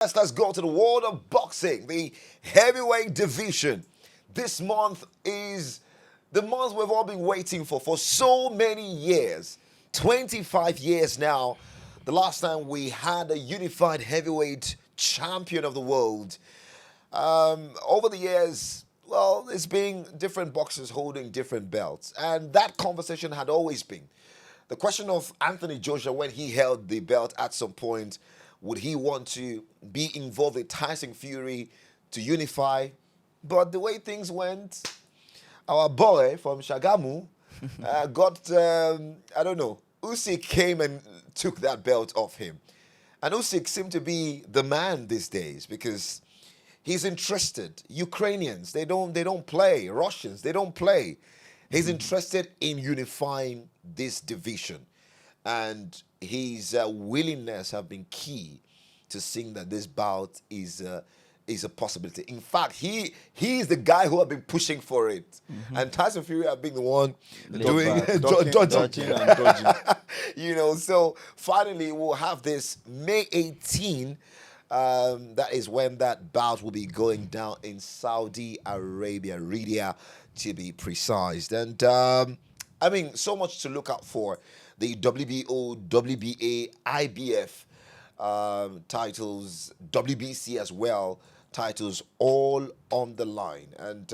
Let's go to the world of boxing, the heavyweight division. This month is the month we've all been waiting for so many years. 25 years now. The last time we had a unified heavyweight champion of the world. Over the years, well, it's been different boxers holding different belts. And that conversation had always been the question of Anthony Joshua when he held the belt at some point. Would he want to be involved with Tyson Fury to unify? But the way things went, our boy from Shagamu got, I don't know, Usyk came and took that belt off him. And Usyk seemed to be the man these days because he's interested. Ukrainians, they don't play. Russians, they don't play. He's interested in unifying this division. And his willingness have been key to seeing that this bout is a possibility. In fact, he is the guy who have been pushing for it, and Tyson Fury have been the one doing dodging and dodging. So finally we'll have this May 18. That is when that bout will be going down in Saudi Arabia, Riyadh to be precise. And so much to look out for. The WBO, WBA, IBF titles, WBC as well, titles all on the line. And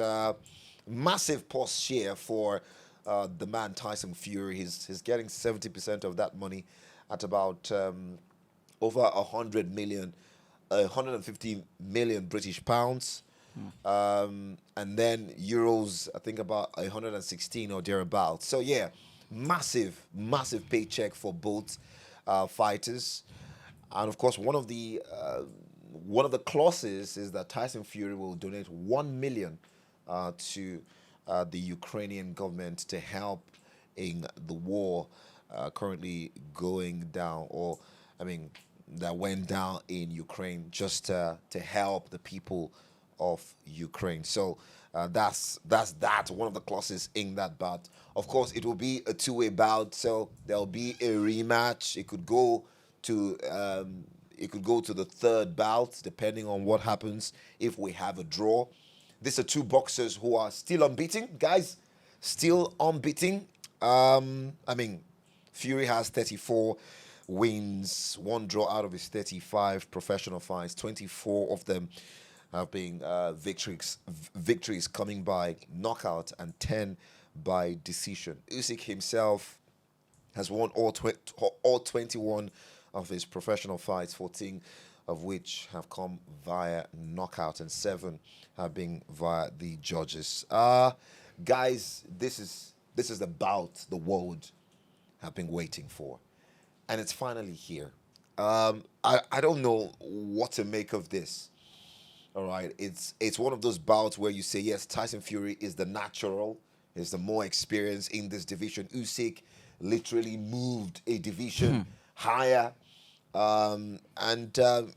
massive pause share for the man Tyson Fury. He's getting 70% of that money at about over 100 million, 150 million British pounds. And then euros, I think about 116 or thereabouts. So yeah, massive paycheck for both fighters. And of course, one of the clauses is that Tyson Fury will donate 1 million to the Ukrainian government to help in the war currently going down, that went down in Ukraine, just to help the people of Ukraine. So that's one of the clauses in that bout. Of course, it will be a two-way bout, so there'll be a rematch. It could go to the third bout, depending on what happens if we have a draw. These are two boxers who are still unbeaten, guys. Still unbeaten. Fury has 34 wins, one draw out of his 35 professional fights. 24 of them have been victories coming by knockout and 10 by decision. Usyk himself has won all 21 of his professional fights, 14 of which have come via knockout and 7 have been via the judges. Guys, this is the bout the world have been waiting for, and it's finally here. I don't know what to make of this. All right, it's one of those bouts where you say, yes, Tyson Fury is the natural, is the more experienced in this division. Usyk literally moved a division higher, and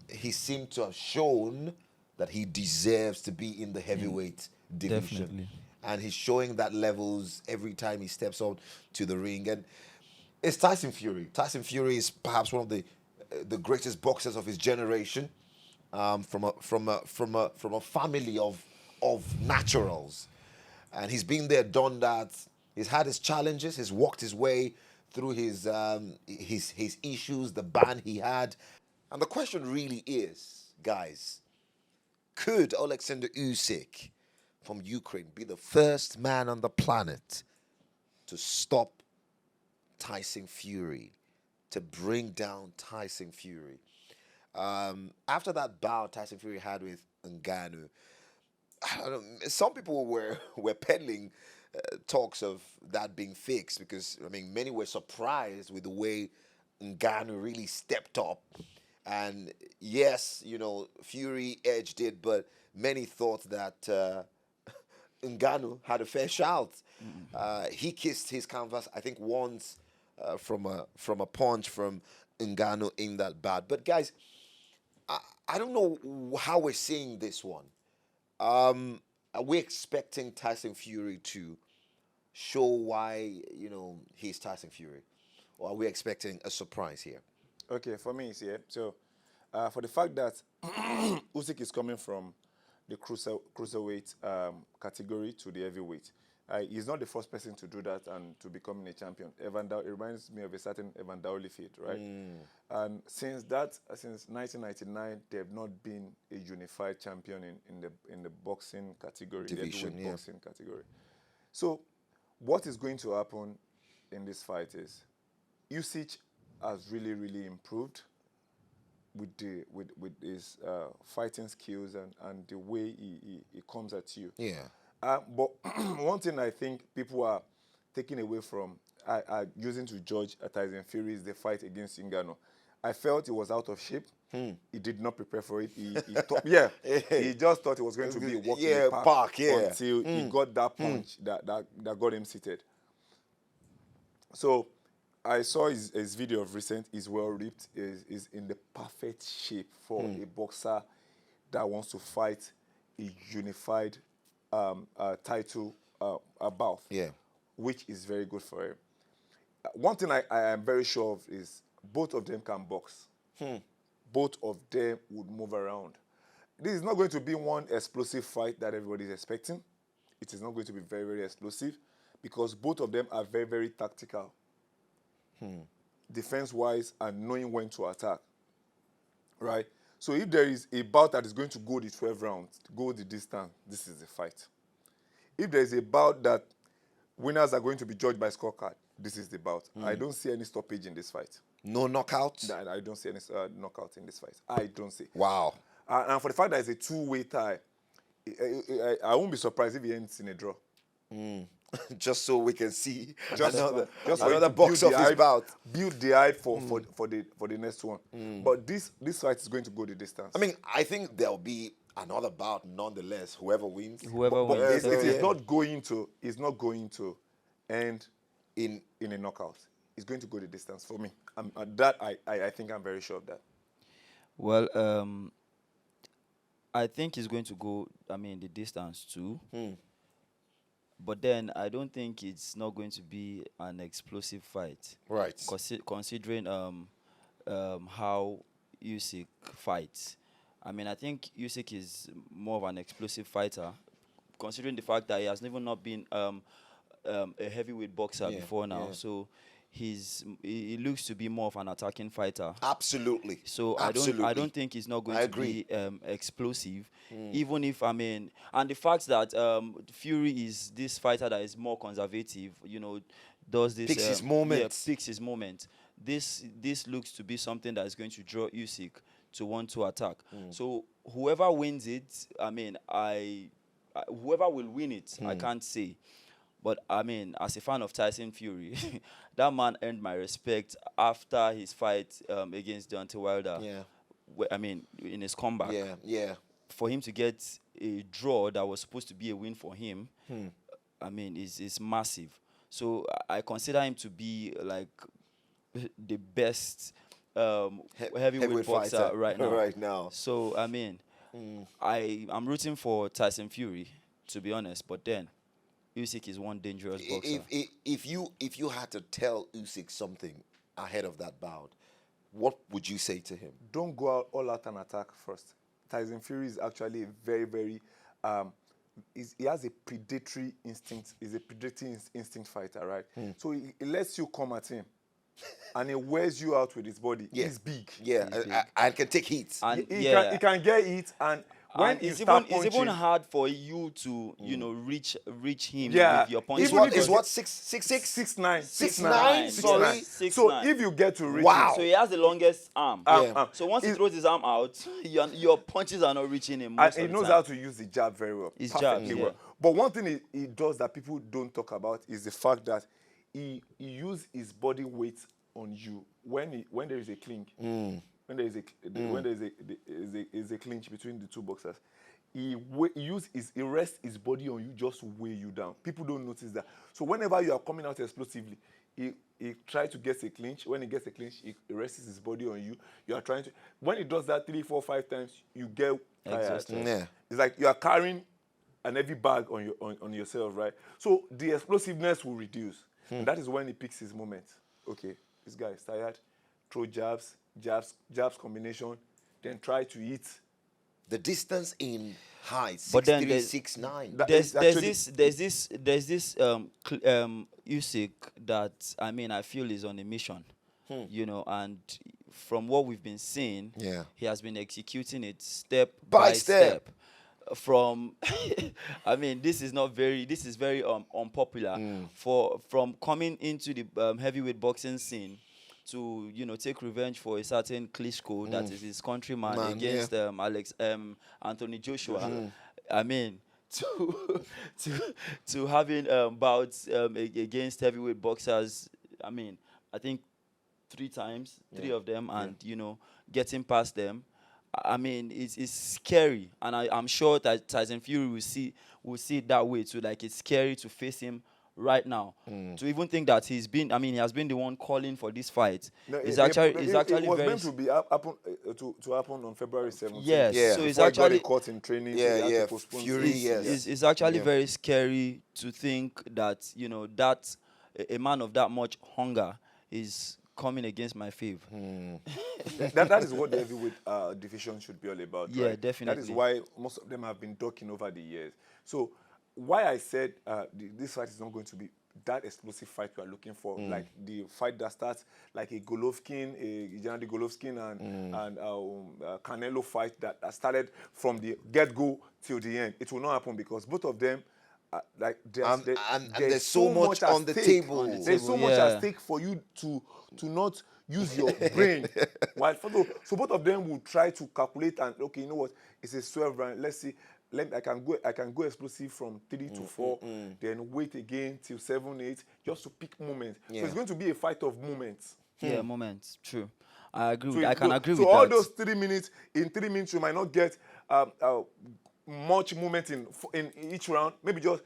he seemed to have shown that he deserves to be in the heavyweight division. Definitely. And he's showing that levels every time he steps on to the ring. And it's Tyson Fury. Tyson Fury is perhaps one of the greatest boxers of his generation. From a family of naturals, and he's been there, done that. He's had his challenges. He's walked his way through his issues, the ban he had, and the question really is, guys, could Alexander Usyk from Ukraine be the first man on the planet to stop Tyson Fury, to bring down Tyson Fury? After that bout Tyson Fury had with Ngannou, some people were peddling talks of that being fixed because many were surprised with the way Ngannou really stepped up. And yes, Fury edged it, but many thought that Ngannou had a fair shout. He kissed his canvas, I think, once from a punch from Ngannou in that bout. But guys, I don't know how we're seeing this one. Are we expecting Tyson Fury to show why, he's Tyson Fury? Or are we expecting a surprise here? Okay, for me, see, so For the fact that Usyk is coming from the cruiserweight category to the heavyweight. He's not the first person to do that and to become a champion. It reminds me of a certain Evander Holyfield, right? And since 1999, they have not been a unified champion in the boxing category, Division, the heavyweight boxing category. So, what is going to happen in this fight is Usyk has really, really improved with his fighting skills and the way he comes at you. Yeah. But one thing I think people are taking away from are using to judge Tyson Fury is the fight against Ngannou. I felt he was out of shape. He did not prepare for it. He thought, he just thought it was going to be a walk in the park until he got that punch that got him seated. So I saw his video of recent. He's well ripped. Is in the perfect shape for a boxer that wants to fight a unified title bout. Yeah. Which is very good for him. One thing I am very sure of is both of them can box. Both of them would move around. This is not going to be one explosive fight that everybody is expecting. It is not going to be very, very explosive because both of them are very, very tactical. Defense-wise and knowing when to attack. Right? So if there is a bout that is going to go the 12 rounds, go the distance, this is the fight. If there is a bout that winners are going to be judged by scorecard, this is the bout. I don't see any stoppage in this fight. No knockouts? I don't see any knockout in this fight. I don't see. Wow. And for the fact that it's a two-way tie, I won't be surprised if it ends in a draw. Just so we can see Just another box office bout. Build the hype for the next one. But this fight is going to go the distance. I mean, I think there'll be another bout nonetheless, whoever wins. Whoever But wins. it is not going to end in a knockout. It's going to go the distance for me. I think I'm very sure of that. Well, I think he's going to go, the distance too. But then I don't think it's not going to be an explosive fight. Right. Considering how Usyk fights. I think Usyk is more of an explosive fighter, considering the fact that he has never not been a heavyweight boxer before now. Yeah. So he looks to be more of an attacking fighter. Absolutely. So Absolutely. I don't think he's not going I to agree. be explosive, even if and the fact that Fury is this fighter that is more conservative, does this Picks his moments. picks his moment. This looks to be something that is going to draw Usyk to want to attack. So whoever wins it, whoever will win it, I can't say. But as a fan of Tyson Fury, that man earned my respect after his fight against Deontay Wilder. Yeah. In his comeback. Yeah. Yeah. For him to get a draw that was supposed to be a win for him, is massive. So I consider him to be like the best heavyweight boxer fighter right now. Right now. So I'm rooting for Tyson Fury, to be honest. But then Usyk is one dangerous boxer. If you had to tell Usyk something ahead of that bout, what would you say to him? Don't go all out and attack first. Tyson Fury is actually a very, very he has a predatory instinct. He's a predatory instinct fighter, right? So he lets you come at him, and he wears you out with his body. Yeah. He's big. Yeah, and can take heat. And He can get it, and when and you it's start even punching, hard for you to reach him Yeah. with your punches. Even Is if what you- 6'6"? 6'9", 6'9", sorry. 6'9". So if you get to reach Wow. So he has the longest arm. Yeah. So once he He's- throws his arm out, your punches are not reaching him. and Most he of the knows time. how to use the jab very well. His Perfectly jab, well. yeah. But one thing he does that people don't talk about is the fact that he uses his body weight on you when there is a clinch. When there is a clinch between the two boxers. He rests his body on you just to weigh you down. People don't notice that. So whenever you are coming out explosively, he tries to get a clinch. When he gets a clinch, he rests his body on you. You are trying to. When he does that 3, 4, 5 times, you get tired. Exhausted. Yeah. It's like you are carrying an heavy bag on yourself, right? So the explosiveness will reduce. And that is when he picks his moment. Okay, this guy is tired. Throw jabs combination, then try to hit. The distance in height, But then 6'3", there's- 6'9". That there's is there's actually- there's this Usyk that I mean I feel is on a mission, you know, and from what we've been seeing, Yeah. he has been executing it step By by step. step. From I mean this is very unpopular from coming into the heavyweight boxing scene to, you know, take revenge for a certain Klitschko that is his countryman Man, against Anthony Joshua. I mean, to to having bouts against heavyweight boxers. I mean, I think three of them, and you know, getting past them. I mean, it's scary, and I'm sure that Tyson Fury will see it that way too. Like, it's scary to face him right now. To even think that he has been the one calling for this fight. No, It's it actually was very meant to be happen to happen on February 17th. Yes, Yeah. so it's Before he got actually caught in training. so Yeah, they had to yeah, postpone Fury, it. yes. it's actually Yeah. very scary to think that, you know, that a man of that much hunger is coming against my fave. That is what the heavyweight division should be all about. Yeah, right? That is definitely. why most of them have been ducking over the years. So why I said this fight is not going to be that explosive fight we are looking for, like the fight that starts like a Golovkin, a Gennady Golovkin and Canelo fight that started from the get-go till the end. It will not happen because both of them, like And there's so much at on the stake. table. There's so much Yeah. at stake for you to not use your brain. While so both of them will try to calculate and okay, you know what? It's a 12 round. Let's see. I can go explosive from 3 to 4, then wait again till 7, 8, just to pick moments. Yeah. So it's going to be a fight of moments. Yeah, moments. True. I agree. So I can agree so with all that. those 3 minutes, in 3 minutes you might not get much movement in each round. Maybe just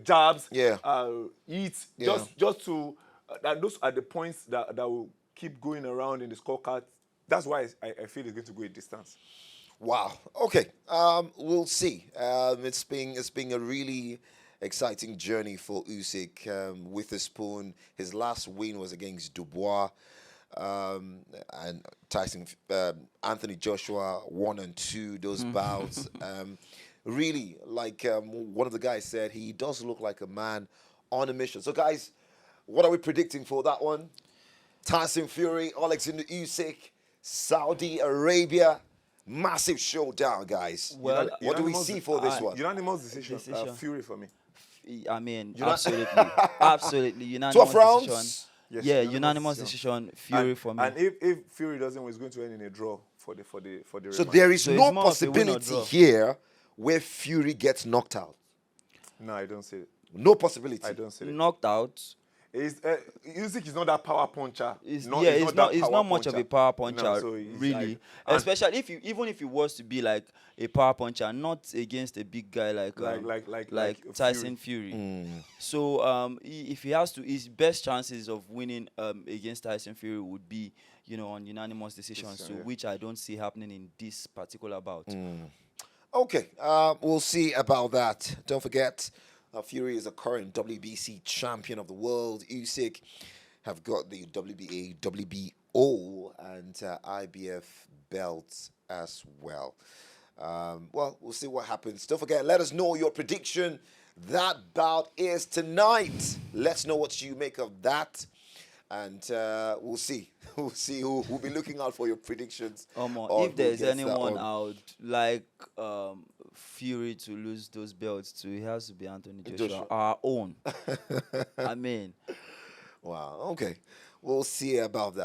jabs, Yeah. hits, Yeah. just to that those are the points that will keep going around in the scorecard. That's why I feel it's going to go a distance. Wow. Okay. We'll see. It's been a really exciting journey for Usyk with the spoon. His last win was against Dubois, and Tyson, Anthony Joshua 1 and 2. Those bouts. Really, like one of the guys said, he does look like a man on a mission. So, guys, what are we predicting for that one? Tyson Fury, Alexander Usyk, Saudi Arabia. Massive showdown, guys. Well, What do we see for this one? Unanimous decision. Decision. Fury for me. I mean, know- absolutely, absolutely unanimous 12 rounds? decision. Yes, Yeah, unanimous unanimous decision. decision. Fury And, for me. and if Fury doesn't win, it's going to end in a draw for the So rematch. there is So it's no more of a win or possibility draw. here where Fury gets knocked out. No, I don't see it. No possibility. I don't see it. Knocked out. Usyk is not that power puncher. It's that not power much of a puncher. power puncher, No, so he's really. like- and Especially even if he was to be like a power puncher, not against a big guy like Tyson Fury. So if he has to, his best chances of winning against Tyson Fury would be, you know, on unanimous decision. So yeah. which I don't see happening in this particular bout. Okay, we'll see about that. Don't forget, Fury is a current WBC champion of the world. Usyk have got the WBA, WBO, and IBF belts as well. Well, we'll see what happens. Don't forget, let us know your prediction. That bout is tonight. Let's know what you make of that. And we'll see. We'll see who will be looking out for your predictions. on If who there's gets that anyone one. I would like Fury to lose those belts to, it has to be Anthony Joshua, Joshua. our own. I mean, Wow, okay. We'll see about that.